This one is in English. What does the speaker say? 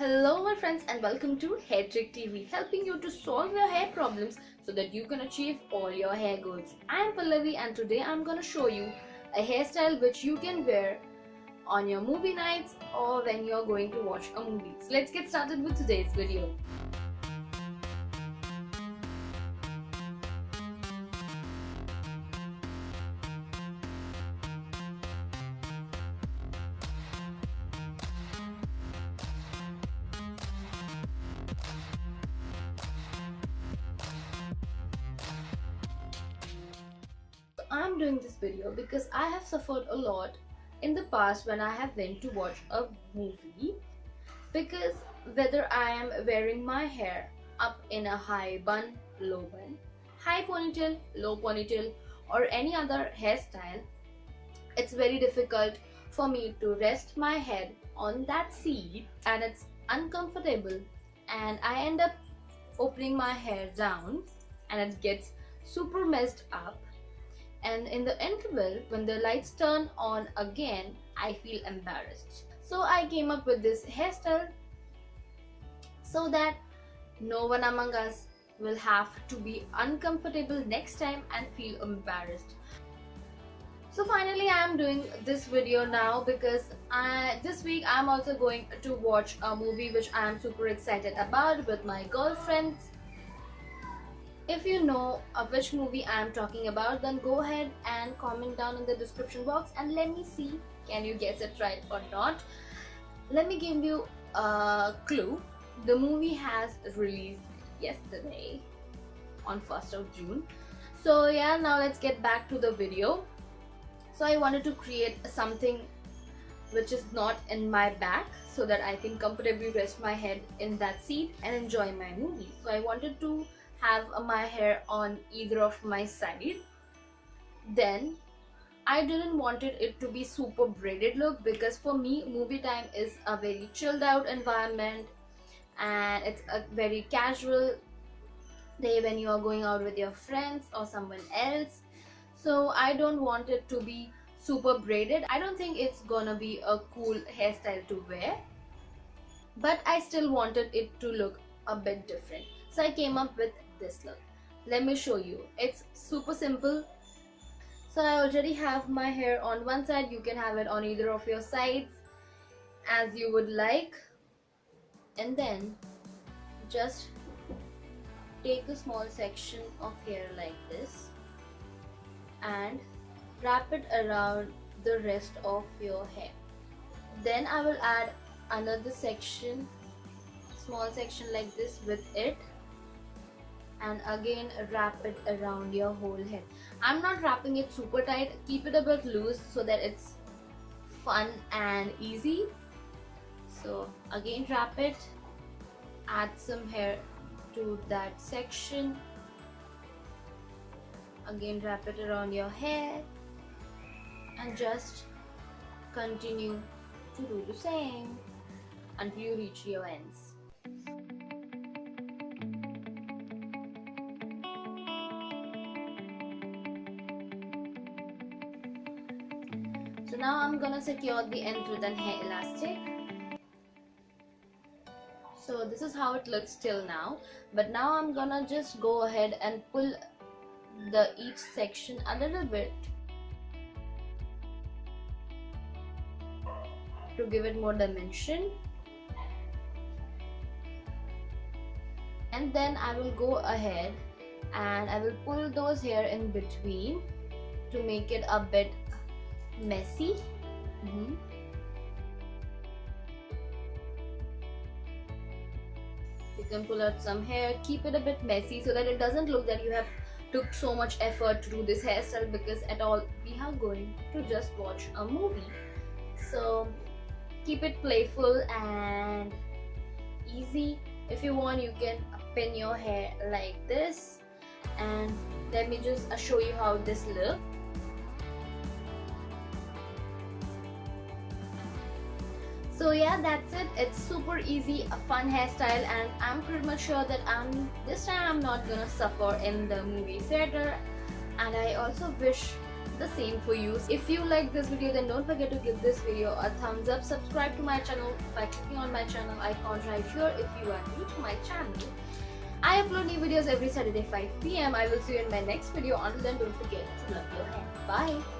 Hello my friends and welcome to HairTrickTv, helping you to solve your hair problems so that you can achieve all your hair goals. I am Pallavi and today I am going to show you a hairstyle which you can wear on your movie nights or when you are going to watch a movie. So let's get started with today's video. I'm doing this video because I have suffered a lot in the past when I have went to watch a movie, because whether I am wearing my hair up in a high bun, low bun, high ponytail, low ponytail or any other hairstyle, it's very difficult for me to rest my head on that seat and it's uncomfortable and I end up opening my hair down and it gets super messed up. And in the interval, when the lights turn on again, I feel embarrassed. So I came up with this hairstyle so that no one among us will have to be uncomfortable next time and feel embarrassed. So finally I am doing this video now because this week I am also going to watch a movie which I am super excited about with my girlfriends. If you know of which movie I am talking about, then go ahead and comment down in the description box and let me see, can you guess it right or not. Let me give you a clue. The movie has released yesterday on 1st of June. So yeah, now let's get back to the video. So I wanted to create something which is not in my back so that I can comfortably rest my head in that seat and enjoy my movie. So I wanted to have my hair on either of my side. Then I didn't wanted it to be super braided look, because for me movie time is a very chilled out environment and it's a very casual day when you are going out with your friends or someone else. So I don't want it to be super braided. I don't think it's gonna be a cool hairstyle to wear, but I still wanted it to look a bit different. So I came up with this look. Let me show you. It's super simple. So I already have my hair on one side. You can have it on either of your sides as you would like. And then just take a small section of hair like this and wrap it around the rest of your hair. Then I will add another section, small section like this with it, and again wrap it around your whole head. I'm not wrapping it super tight, keep it a bit loose so that it's fun and easy. So again wrap it, add some hair to that section, again wrap it around your hair and just continue to do the same until you reach your ends. So now I'm gonna secure the end with an hair elastic. So this is how it looks till now, but now I'm gonna just go ahead and pull each section a little bit to give it more dimension, and then I will go ahead and I will pull those hair in between to make it a bit messy. You can pull out some hair, keep it a bit messy so that it doesn't look that you have took so much effort to do this hairstyle, because at all we are going to just watch a movie. So keep it playful and easy. If you want, you can pin your hair like this, and let me just show you how this looks. So yeah, that's it. It's super easy, a fun hairstyle, and I'm pretty much sure that this time I'm not gonna suffer in the movie theater. And I also wish the same for you. If you like this video, then don't forget to give this video a thumbs up. Subscribe to my channel by clicking on my channel icon right here if you are new to my channel. I upload new videos every Saturday 5 p.m. I will see you in my next video. Until then, don't forget to love your hair. Bye.